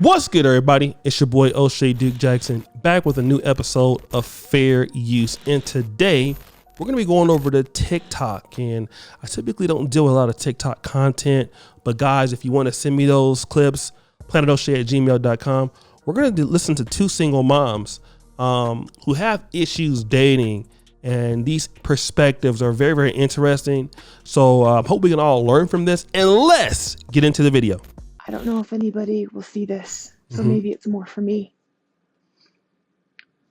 What's good, everybody? It's your boy O'Shea Duke Jackson, back with a new episode of Fair Use. And today we're going to be going over to TikTok. And I typically don't deal with a lot of TikTok content, but guys, if you want to send me those clips, planetO'Shea@gmail.com. We're going to listen to two single moms who have issues dating, and these perspectives are very, very interesting. So I hope we can all learn from this, and let's get into the video. I don't know if anybody will see this, so maybe it's more for me.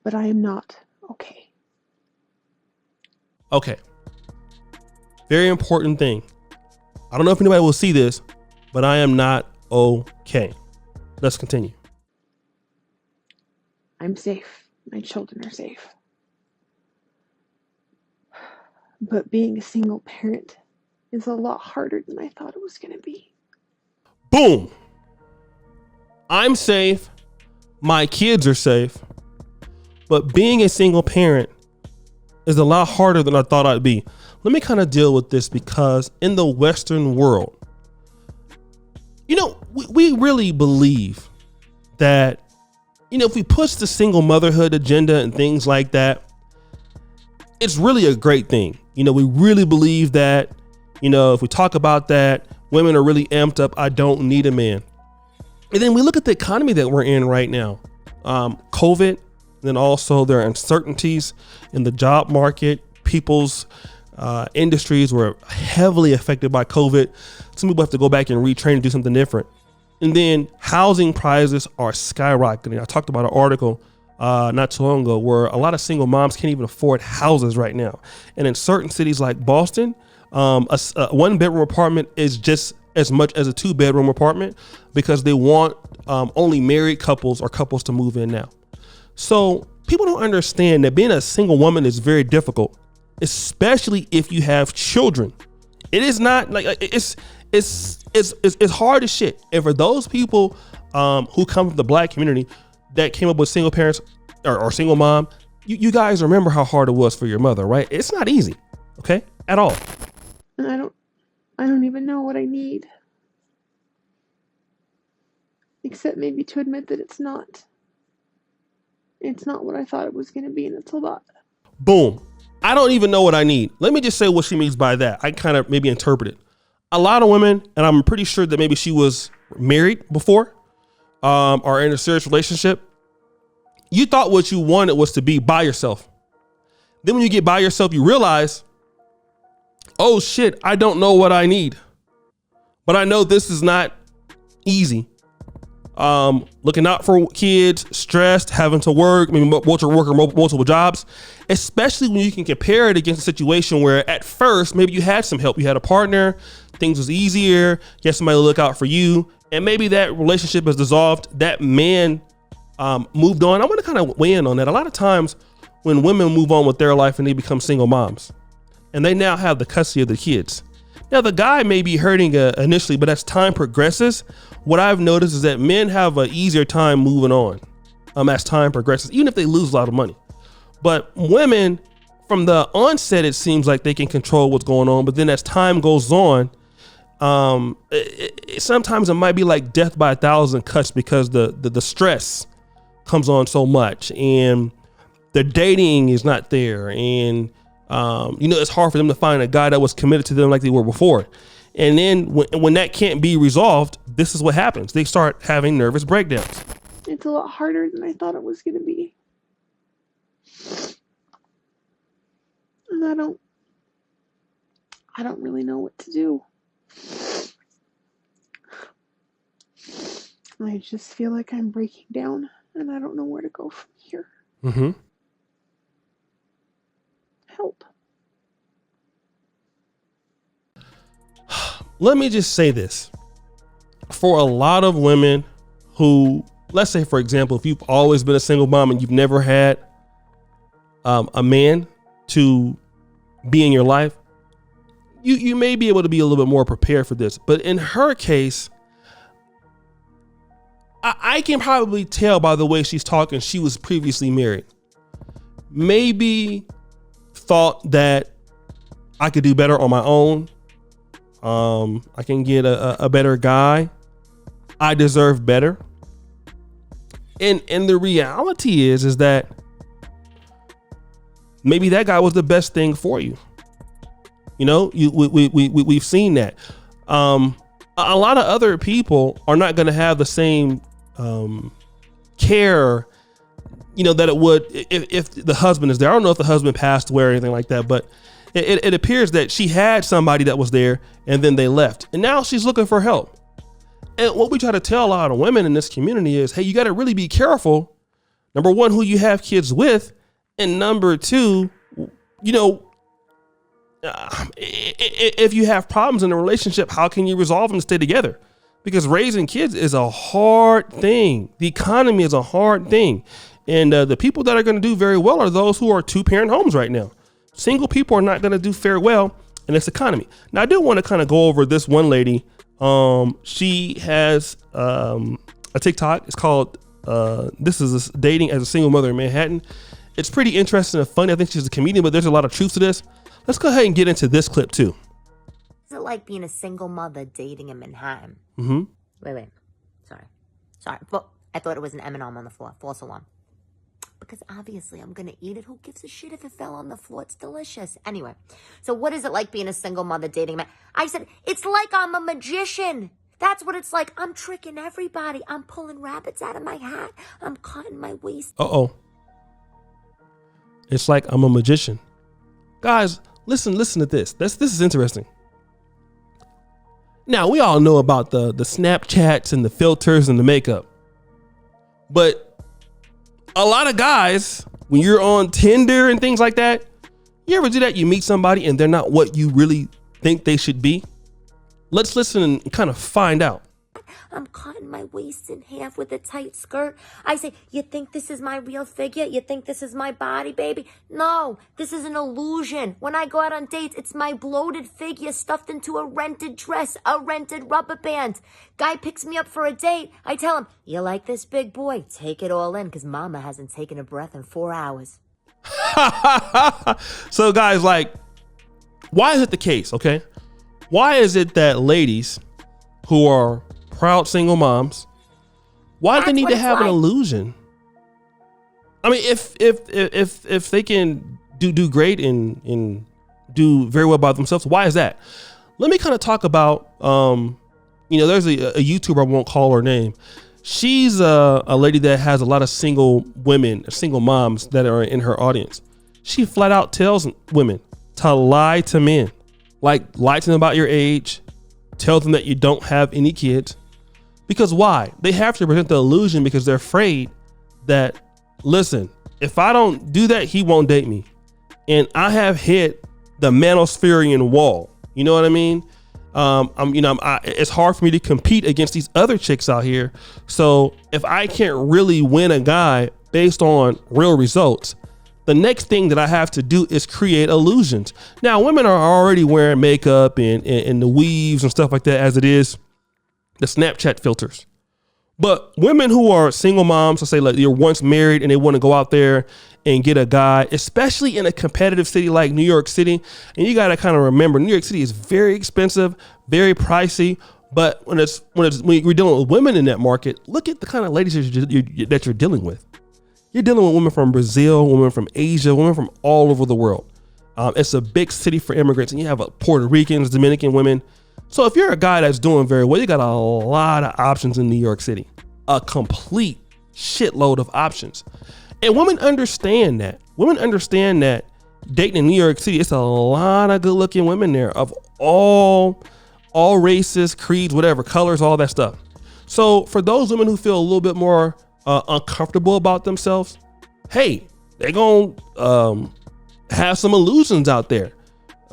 But I am not okay. Okay. Very important thing. I don't know if anybody will see this, but I am not okay. Let's continue. I'm safe. My children are safe. But being a single parent is a lot harder than I thought it was going to be. Boom. I'm safe. My kids are safe. But being a single parent is a lot harder than I thought I'd be. Let me kind of deal with this, because in the Western world, you know, we really believe that, you know, if we push the single motherhood agenda and things like that, it's really a great thing. You know, we really believe that, you know, if we talk about that, women are really amped up. I don't need a man. And then we look at the economy that we're in right now. COVID, and then also there are uncertainties in the job market. People's industries were heavily affected by COVID. Some people have to go back and retrain and do something different. And then housing prices are skyrocketing. I talked about an article not too long ago where a lot of single moms can't even afford houses right now. And in certain cities like Boston, a one-bedroom apartment is just as much as a two-bedroom apartment, because they want only married couples or couples to move in now. So people don't understand that being a single woman is very difficult, especially if you have children. It is not like it's hard as shit. And for those people who come from the Black community that came up with single parents or single mom, you guys remember how hard it was for your mother, right? It's not easy, okay, at all. And I don't even know what I need. Except maybe to admit that it's not. It's not what I thought it was going to be, and it's a lot. Boom. I don't even know what I need. Let me just say what she means by that. I kind of maybe interpret it. A lot of women, and I'm pretty sure that maybe she was married before, or in a serious relationship. You thought what you wanted was to be by yourself. Then when you get by yourself, you realize, oh shit, I don't know what I need. But I know this is not easy. Looking out for kids, stressed, having to work, maybe multiple jobs, especially when you can compare it against a situation where at first maybe you had some help, you had a partner, things was easier, you had somebody to look out for you, and maybe that relationship has dissolved, that man moved on. I want to kind of weigh in on that. A lot of times when women move on with their life and they become single moms, and they now have the custody of the kids. Now the guy may be hurting initially, but as time progresses, what I've noticed is that men have an easier time moving on as time progresses, even if they lose a lot of money. But women, from the onset, it seems like they can control what's going on. But then as time goes on, sometimes it might be like death by 1,000 cuts, because the stress comes on so much, and the dating is not there, and you know, it's hard for them to find a guy that was committed to them like they were before. And then when that can't be resolved, this is what happens. They start having nervous breakdowns. It's a lot harder than I thought it was going to be. And I don't really know what to do. I just feel like I'm breaking down, and I don't know where to go from here. Help. Let me just say this. For a lot of women who, let's say, for example, if you've always been a single mom and you've never had a man to be in your life, you may be able to be a little bit more prepared for this. But in her case, I can probably tell by the way she's talking, she was previously married. Maybe thought that I could do better on my own. I can get a better guy. I deserve better. And the reality is that maybe that guy was the best thing for you. You know, we've seen that. A lot of other people are not going to have the same care, you know, that it would if the husband is there. I don't know if the husband passed away or anything like that, but it appears that she had somebody that was there and then they left. And now she's looking for help. And what we try to tell a lot of women in this community is, hey, you got to really be careful. Number one, who you have kids with. And number two, you know, if you have problems in a relationship, how can you resolve them to stay together? Because raising kids is a hard thing. The economy is a hard thing. And the people that are going to do very well are those who are 2-parent homes right now. Single people are not going to do very well in this economy. Now, I do want to kind of go over this one lady. She has a TikTok. It's called This Is Dating as a Single Mother in Manhattan. It's pretty interesting and funny. I think she's a comedian, but there's a lot of truth to this. Let's go ahead and get into this clip too. Is it like being a single mother dating in Manhattan? Mm-hmm. Wait. Sorry. But I thought it was an M&M on the floor. False alarm. Because obviously I'm going to eat it. Who gives a shit if it fell on the floor? It's delicious. Anyway, so what is it like being a single mother dating a man? I said, it's like I'm a magician. That's what it's like. I'm tricking everybody. I'm pulling rabbits out of my hat. I'm cutting my waist. Uh-oh. It's like I'm a magician. Guys, listen to this. This is interesting. Now, we all know about the Snapchats and the filters and the makeup. But a lot of guys, when you're on Tinder and things like that, you ever do that? You meet somebody and they're not what you really think they should be? Let's listen and kind of find out. I'm cutting my waist in half with a tight skirt. I say, you think this is my real figure? You think this is my body, baby? No, this is an illusion. When I go out on dates, it's my bloated figure stuffed into a rented dress, a rented rubber band. Guy picks me up for a date. I tell him, you like this, big boy? Take it all in, because mama hasn't taken a breath in 4 hours. So guys, like, why is it the case, okay? Why is it that ladies who are proud single moms, why do they need to have an illusion? I mean, if they can do great and do very well by themselves, why is that? Let me kind of talk about, you know, there's a YouTuber, I won't call her name. She's a lady that has a lot of single women, single moms that are in her audience. She flat out tells women to lie to men, like lie to them about your age, tell them that you don't have any kids. Because why? They have to present the illusion because they're afraid that, listen, if I don't do that, he won't date me. And I have hit the manospherian wall. You know what I mean? It's hard for me to compete against these other chicks out here. So if I can't really win a guy based on real results, the next thing that I have to do is create illusions. Now, women are already wearing makeup and the weaves and stuff like that as it is. The Snapchat filters. But women who are single moms, let's say like you're once married and they want to go out there and get a guy, especially in a competitive city like New York City. And you got to kind of remember, New York City is very expensive, very pricey. But when you're dealing with women in that market, look at the kind of ladies that you're dealing with. You're dealing with women from Brazil, women from Asia, women from all over the world. It's a big city for immigrants, and you have Puerto Ricans, Dominican women. So if you're a guy that's doing very well, you got a lot of options in New York City, a complete shitload of options. And women understand that. Women understand that dating in New York City, it's a lot of good looking women there of all races, creeds, whatever, colors, all that stuff. So for those women who feel a little bit more uncomfortable about themselves, hey, they're going to have some illusions out there.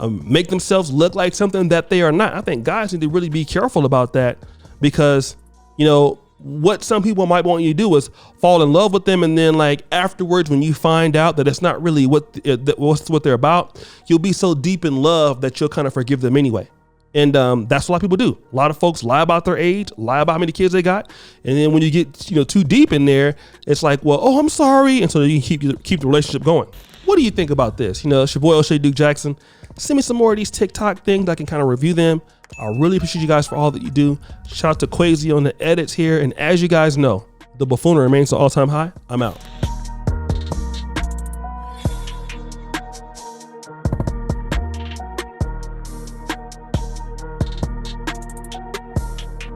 Make themselves look like something that they are not. I think guys need to really be careful about that because, you know, what some people might want you to do is fall in love with them. And then like afterwards, when you find out that it's not really what they're about, you'll be so deep in love that you'll kind of forgive them anyway. And that's what a lot of people do. A lot of folks lie about their age, lie about how many kids they got. And then when you get, too deep in there, it's like, well, oh, I'm sorry. And so you can keep the relationship going. What do you think about this? It's your boy O'Shea Duke Jackson. Send me some more of these TikTok things. I can kind of review them. I really appreciate you guys for all that you do. Shout out to Quasi on the edits here. And as you guys know, The buffoonery remains at all-time high. I'm out.